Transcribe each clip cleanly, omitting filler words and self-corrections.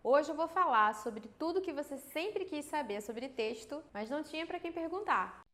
Hoje eu vou falar sobre tudo que você sempre quis saber sobre texto, mas não tinha para quem perguntar.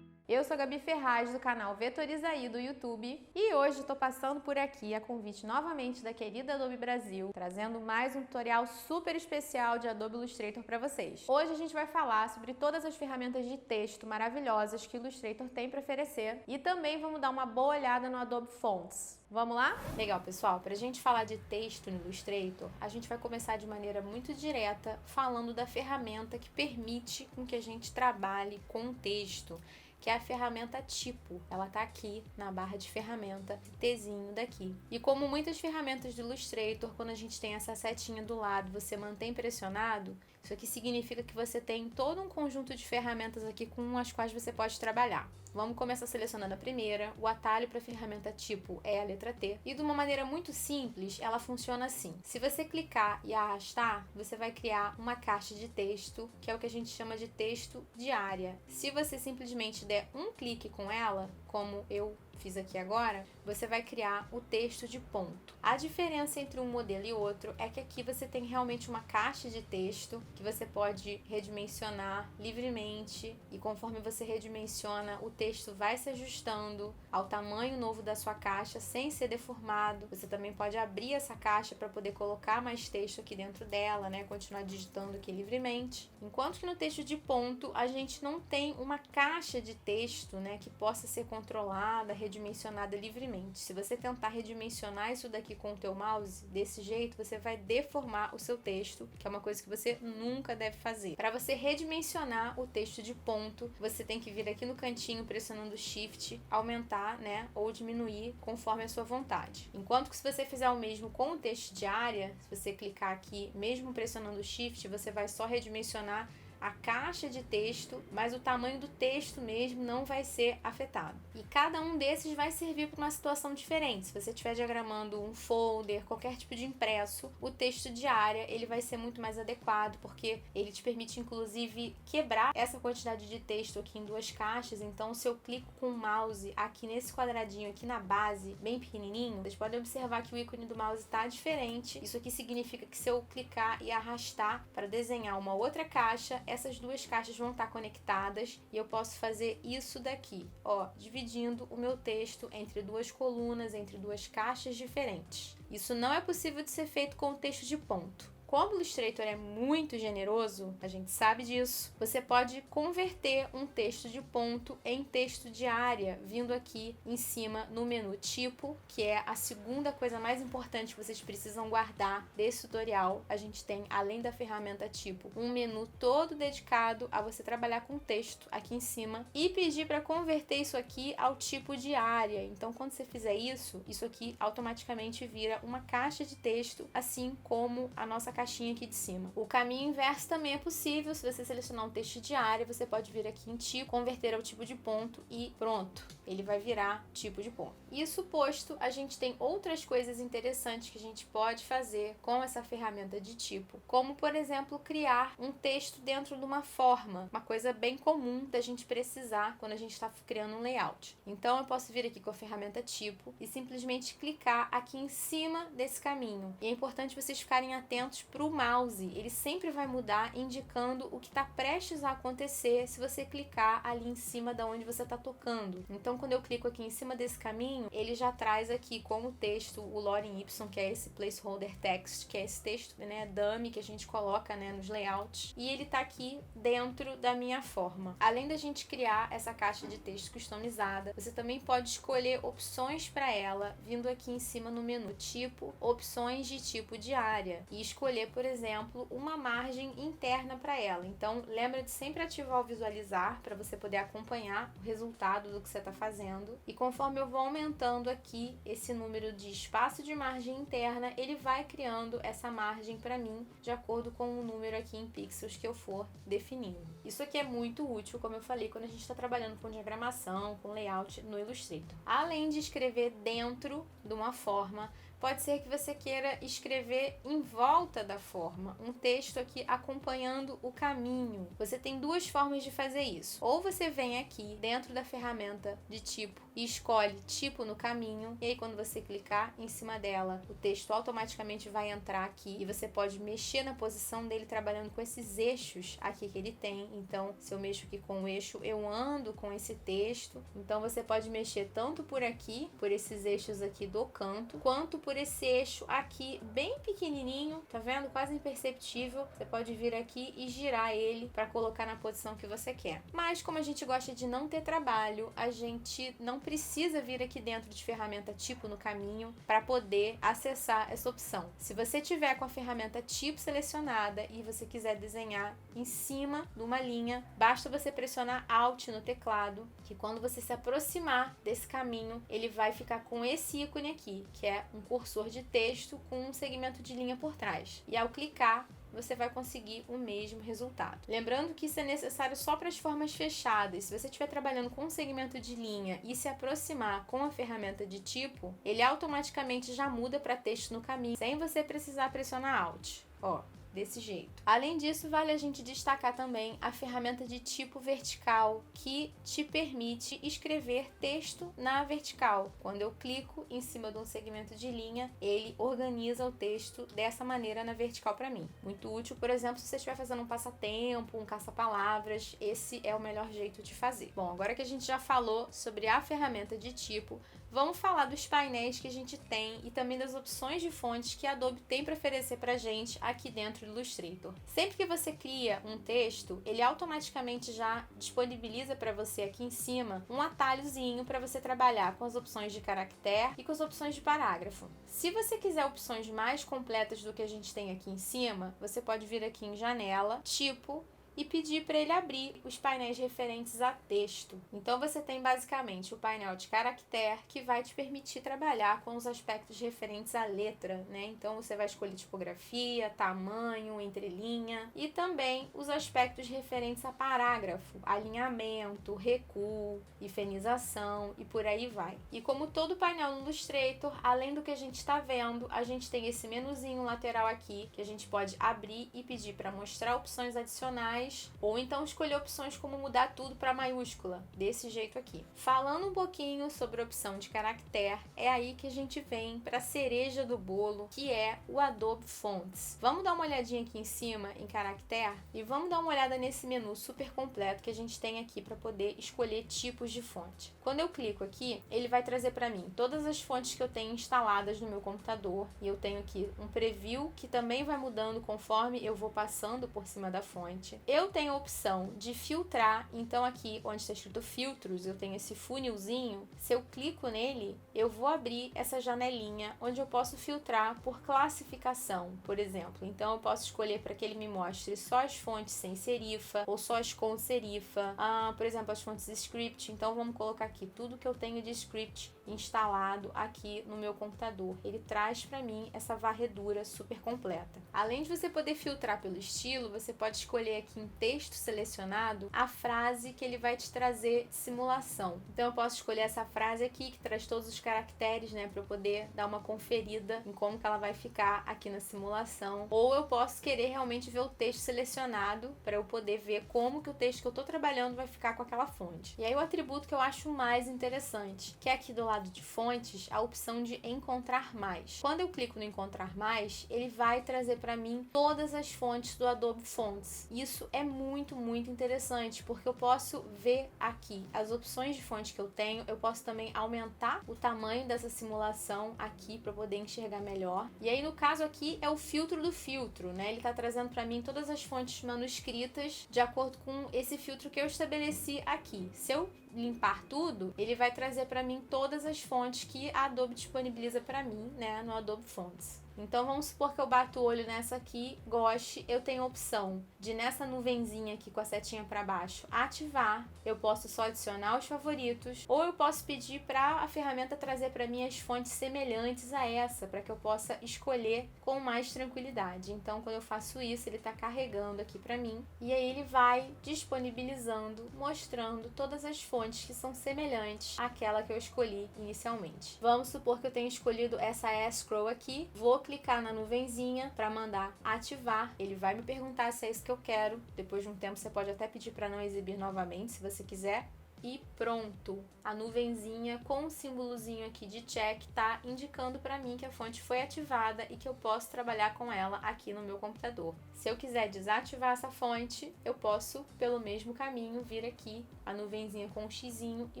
Eu sou a Gabi Ferraz, do canal Vetorizaí do YouTube, e hoje estou passando por aqui a convite novamente da querida Adobe Brasil, trazendo mais um tutorial super especial de Adobe Illustrator para vocês. Hoje a gente vai falar sobre todas as ferramentas de texto maravilhosas que o Illustrator tem para oferecer e também vamos dar uma boa olhada no Adobe Fonts. Vamos lá? Legal, pessoal, para a gente falar de texto no Illustrator, a gente vai começar de maneira muito direta falando da ferramenta que permite com que a gente trabalhe com texto, que é a ferramenta Tipo. Ela tá aqui na barra de ferramenta, Tzinho daqui. E como muitas ferramentas do Illustrator, quando a gente tem essa setinha do lado, você mantém pressionado, isso aqui significa que você tem todo um conjunto de ferramentas aqui com as quais você pode trabalhar. Vamos começar selecionando a primeira. O atalho para a ferramenta Tipo é a letra T. E de uma maneira muito simples, ela funciona assim. Se você clicar e arrastar, você vai criar uma caixa de texto, que é o que a gente chama de texto de área. Se você simplesmente der um clique com ela, como eu fiz aqui agora, você vai criar o texto de ponto. A diferença entre um modelo e outro é que aqui você tem realmente uma caixa de texto que você pode redimensionar livremente, e conforme você redimensiona, o texto vai se ajustando ao tamanho novo da sua caixa sem ser deformado. Você também pode abrir essa caixa para poder colocar mais texto aqui dentro dela, né? Continuar digitando aqui livremente. Enquanto que no texto de ponto a gente não tem uma caixa de texto, né, que possa ser controlada, redimensionada livremente. Se você tentar redimensionar isso daqui com o teu mouse, desse jeito, você vai deformar o seu texto, que é uma coisa que você nunca deve fazer. Para você redimensionar o texto de ponto, você tem que vir aqui no cantinho pressionando Shift, aumentar, né, ou diminuir conforme a sua vontade. Enquanto que se você fizer o mesmo com o texto de área, se você clicar aqui, mesmo pressionando Shift, você vai só redimensionar a caixa de texto, mas o tamanho do texto mesmo não vai ser afetado. E cada um desses vai servir para uma situação diferente. Se você estiver diagramando um folder, qualquer tipo de impresso, o texto de área ele vai ser muito mais adequado, porque ele te permite inclusive quebrar essa quantidade de texto aqui em duas caixas. Então, se eu clico com o mouse aqui nesse quadradinho aqui na base, bem pequenininho, vocês podem observar que o ícone do mouse está diferente. Isso aqui significa que se eu clicar e arrastar para desenhar uma outra caixa, essas duas caixas vão estar conectadas e eu posso fazer isso daqui, ó, dividindo o meu texto entre duas colunas, entre duas caixas diferentes. Isso não é possível de ser feito com o texto de ponto. Como o Illustrator é muito generoso, a gente sabe disso, você pode converter um texto de ponto em texto de área, vindo aqui em cima no menu Tipo, que é a segunda coisa mais importante que vocês precisam guardar desse tutorial. A gente tem, além da ferramenta Tipo, um menu todo dedicado a você trabalhar com texto aqui em cima e pedir para converter isso aqui ao tipo de área. Então, quando você fizer isso, isso aqui automaticamente vira uma caixa de texto, assim como a nossa caixinha aqui de cima. O caminho inverso também é possível. Se você selecionar um texto de área, você pode vir aqui em tipo, converter ao tipo de ponto e pronto, ele vai virar tipo de ponto. Isso posto, a gente tem outras coisas interessantes que a gente pode fazer com essa ferramenta de tipo, como por exemplo, criar um texto dentro de uma forma, uma coisa bem comum da gente precisar quando a gente está criando um layout. Então eu posso vir aqui com a ferramenta tipo e simplesmente clicar aqui em cima desse caminho. E é importante vocês ficarem atentos para o mouse, ele sempre vai mudar indicando o que está prestes a acontecer se você clicar ali em cima da onde você está tocando. Então quando eu clico aqui em cima desse caminho, ele já traz aqui como texto o Lorem Ipsum, que é esse placeholder text, que é esse texto, né, dummy que a gente coloca, né, nos layouts, e ele está aqui dentro da minha forma. Além da gente criar essa caixa de texto customizada, você também pode escolher opções para ela, vindo aqui em cima no menu Tipo, opções de tipo de área, e escolher, por exemplo, uma margem interna para ela. Então, lembra de sempre ativar o visualizar para você poder acompanhar o resultado do que você está fazendo. E conforme eu vou aumentando aqui esse número de espaço de margem interna, ele vai criando essa margem para mim de acordo com o número aqui em pixels que eu for definindo. Isso aqui é muito útil, como eu falei, quando a gente está trabalhando com diagramação, com layout no Illustrator. Além de escrever dentro de uma forma, pode ser que você queira escrever em volta da forma, um texto aqui acompanhando o caminho. Você tem duas formas de fazer isso. Ou você vem aqui dentro da ferramenta de tipo e escolhe tipo no caminho, e aí quando você clicar em cima dela, o texto automaticamente vai entrar aqui e você pode mexer na posição dele trabalhando com esses eixos aqui que ele tem. Então, se eu mexo aqui com o eixo, eu ando com esse texto. Então, você pode mexer tanto por aqui, por esses eixos aqui do canto, quanto por esse eixo aqui bem pequenininho, tá vendo? Quase imperceptível. Você pode vir aqui e girar ele para colocar na posição que você quer. Mas como a gente gosta de não ter trabalho, a gente não precisa vir aqui dentro de ferramenta tipo no caminho para poder acessar essa opção. Se você tiver com a ferramenta tipo selecionada e você quiser desenhar em cima de uma linha, basta você pressionar Alt no teclado, que quando você se aproximar desse caminho, ele vai ficar com esse ícone aqui, que é um cursor de texto com um segmento de linha por trás. E ao clicar, você vai conseguir o mesmo resultado. Lembrando que isso é necessário só para as formas fechadas. Se você estiver trabalhando com um segmento de linha e se aproximar com a ferramenta de tipo, ele automaticamente já muda para texto no caminho, sem você precisar pressionar Alt. Ó, desse jeito. Além disso, vale a gente destacar também a ferramenta de tipo vertical, que te permite escrever texto na vertical. Quando eu clico em cima de um segmento de linha, ele organiza o texto dessa maneira na vertical para mim. Muito útil, por exemplo, se você estiver fazendo um passatempo, um caça-palavras, esse é o melhor jeito de fazer. Bom, agora que a gente já falou sobre a ferramenta de tipo, vamos falar dos painéis que a gente tem e também das opções de fontes que a Adobe tem para oferecer para a gente aqui dentro do Illustrator. Sempre que você cria um texto, ele automaticamente já disponibiliza para você aqui em cima um atalhozinho para você trabalhar com as opções de caractere e com as opções de parágrafo. Se você quiser opções mais completas do que a gente tem aqui em cima, você pode vir aqui em janela, tipo, e pedir para ele abrir os painéis referentes a texto. Então você tem basicamente o painel de caractere, que vai te permitir trabalhar com os aspectos referentes à letra, né? Então você vai escolher tipografia, tamanho, entrelinha, e também os aspectos referentes a parágrafo, alinhamento, recuo, hifenização e por aí vai. E como todo painel no Illustrator, além do que a gente está vendo, a gente tem esse menuzinho lateral aqui, que a gente pode abrir e pedir para mostrar opções adicionais, ou então escolher opções como mudar tudo para maiúscula, desse jeito aqui. Falando um pouquinho sobre a opção de caractere, é aí que a gente vem para a cereja do bolo, que é o Adobe Fonts. Vamos dar uma olhadinha aqui em cima em caractere e vamos dar uma olhada nesse menu super completo que a gente tem aqui para poder escolher tipos de fonte. Quando eu clico aqui, ele vai trazer para mim todas as fontes que eu tenho instaladas no meu computador, e eu tenho aqui um preview que também vai mudando conforme eu vou passando por cima da fonte. Eu tenho a opção de filtrar, então aqui onde está escrito filtros, eu tenho esse funilzinho. Se eu clico nele, eu vou abrir essa janelinha onde eu posso filtrar por classificação, por exemplo. Então eu posso escolher para que ele me mostre só as fontes sem serifa ou só as com serifa. Por exemplo, as fontes script. Então vamos colocar aqui tudo que eu tenho de script instalado aqui no meu computador. Ele traz para mim essa varredura super completa. Além de você poder filtrar pelo estilo, você pode escolher aqui em texto selecionado a frase que ele vai te trazer simulação. Então eu posso escolher essa frase aqui que traz todos os caracteres, né, para eu poder dar uma conferida em como que ela vai ficar aqui na simulação. Ou eu posso querer realmente ver o texto selecionado para eu poder ver como que o texto que eu estou trabalhando vai ficar com aquela fonte. E aí o atributo que eu acho mais interessante, que é aqui do lado de fontes, a opção de encontrar mais. Quando eu clico no encontrar mais, ele vai trazer para mim todas as fontes do Adobe Fonts. Isso é muito interessante, porque eu posso ver aqui as opções de fonte que eu tenho, eu posso também aumentar o tamanho dessa simulação aqui para poder enxergar melhor. E aí no caso aqui é o filtro do filtro, né? Ele tá trazendo para mim todas as fontes manuscritas de acordo com esse filtro que eu estabeleci aqui. Se eu limpar tudo, ele vai trazer para mim todas as fontes que a Adobe disponibiliza para mim, né, no Adobe Fonts. Então vamos supor que eu bato o olho nessa aqui, goste, eu tenho a opção de nessa nuvenzinha aqui com a setinha para baixo ativar, eu posso só adicionar os favoritos, ou eu posso pedir para a ferramenta trazer para mim as fontes semelhantes a essa, para que eu possa escolher com mais tranquilidade. Então quando eu faço isso, ele está carregando aqui para mim e aí ele vai disponibilizando, mostrando todas as fontes que são semelhantes àquela que eu escolhi inicialmente. Vamos supor que eu tenho escolhido essa escrow aqui, vou clicar na nuvenzinha para mandar ativar, ele vai me perguntar se é isso que eu quero, depois de um tempo você pode até pedir para não exibir novamente se você quiser. E pronto, a nuvenzinha com o símbolozinho aqui de check tá indicando para mim que a fonte foi ativada e que eu posso trabalhar com ela aqui no meu computador. Se eu quiser desativar essa fonte, eu posso, pelo mesmo caminho, vir aqui a nuvenzinha com um xizinho e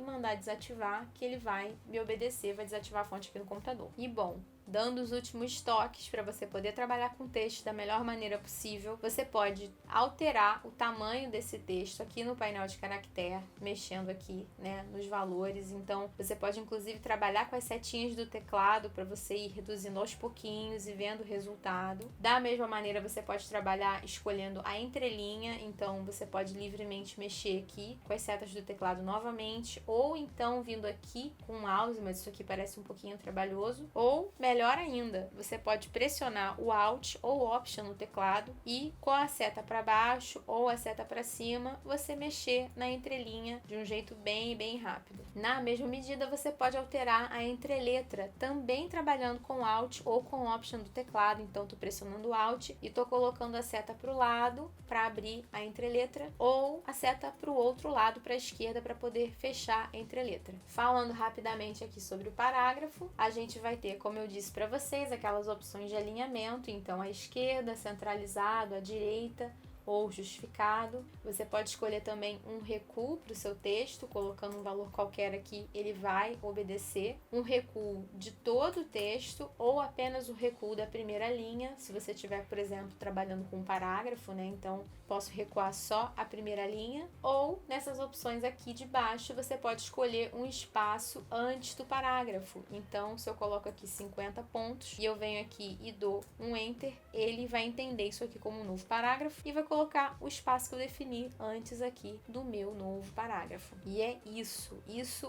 mandar desativar, que ele vai me obedecer, vai desativar a fonte aqui no computador. E bom, dando os últimos toques para você poder trabalhar com texto da melhor maneira possível, você pode alterar o tamanho desse texto aqui no painel de caractere, mexendo aqui, né, nos valores. Então, você pode inclusive trabalhar com as setinhas do teclado para você ir reduzindo aos pouquinhos e vendo o resultado. Da mesma maneira, você pode trabalhar escolhendo a entrelinha, então você pode livremente mexer aqui com as setas do teclado novamente, ou então vindo aqui com o mouse, mas isso aqui parece um pouquinho trabalhoso, ou melhor ainda, você pode pressionar o Alt ou Option no teclado e com a seta para baixo ou a seta para cima, você mexer na entrelinha de um jeito bem rápido. Na mesma medida, você pode alterar a entreletra, também trabalhando com Alt ou com Option do teclado. Então, estou pressionando o Alt e estou colocando a seta para o lado para abrir a entreletra ou a seta para o outro lado, para a esquerda, para poder fechar a entreletra. Falando rapidamente aqui sobre o parágrafo, a gente vai ter, como eu disse para vocês, aquelas opções de alinhamento, então à esquerda, centralizado, à direita ou justificado. Você pode escolher também um recuo para o seu texto, colocando um valor qualquer aqui, ele vai obedecer. Um recuo de todo o texto ou apenas o recuo da primeira linha, se você estiver, por exemplo, trabalhando com um parágrafo, né? Então, posso recuar só a primeira linha. Ou, nessas opções aqui de baixo, você pode escolher um espaço antes do parágrafo. Então, se eu coloco aqui 50 pontos e eu venho aqui e dou um Enter, ele vai entender isso aqui como um novo parágrafo e vai colocar o espaço que eu defini antes aqui do meu novo parágrafo. E é isso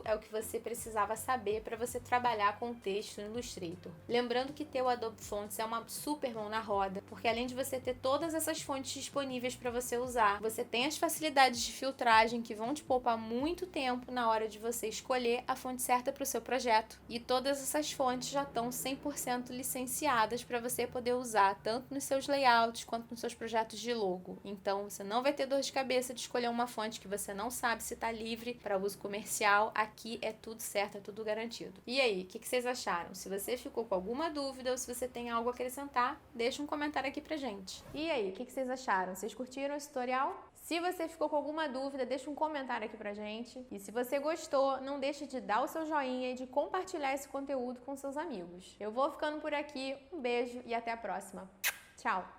é o que você precisava saber para você trabalhar com o texto no Illustrator. Lembrando que ter o Adobe Fonts é uma super mão na roda, porque além de você ter todas essas fontes disponíveis para você usar, você tem as facilidades de filtragem que vão te poupar muito tempo na hora de você escolher a fonte certa para o seu projeto. E todas essas fontes já estão 100% licenciadas para você poder usar tanto nos seus layouts quanto nos seus projetos de logo. Então, você não vai ter dor de cabeça de escolher uma fonte que você não sabe se está livre para uso comercial. Aqui é tudo certo, é tudo garantido. E aí, o que vocês acharam? Se você ficou com alguma dúvida ou se você tem algo a acrescentar, deixa um comentário aqui pra gente. E aí, o que vocês acharam? Vocês curtiram esse tutorial? Se você ficou com alguma dúvida, deixa um comentário aqui pra gente. E se você gostou, não deixe de dar o seu joinha e de compartilhar esse conteúdo com seus amigos. Eu vou ficando por aqui, um beijo e até a próxima. Tchau!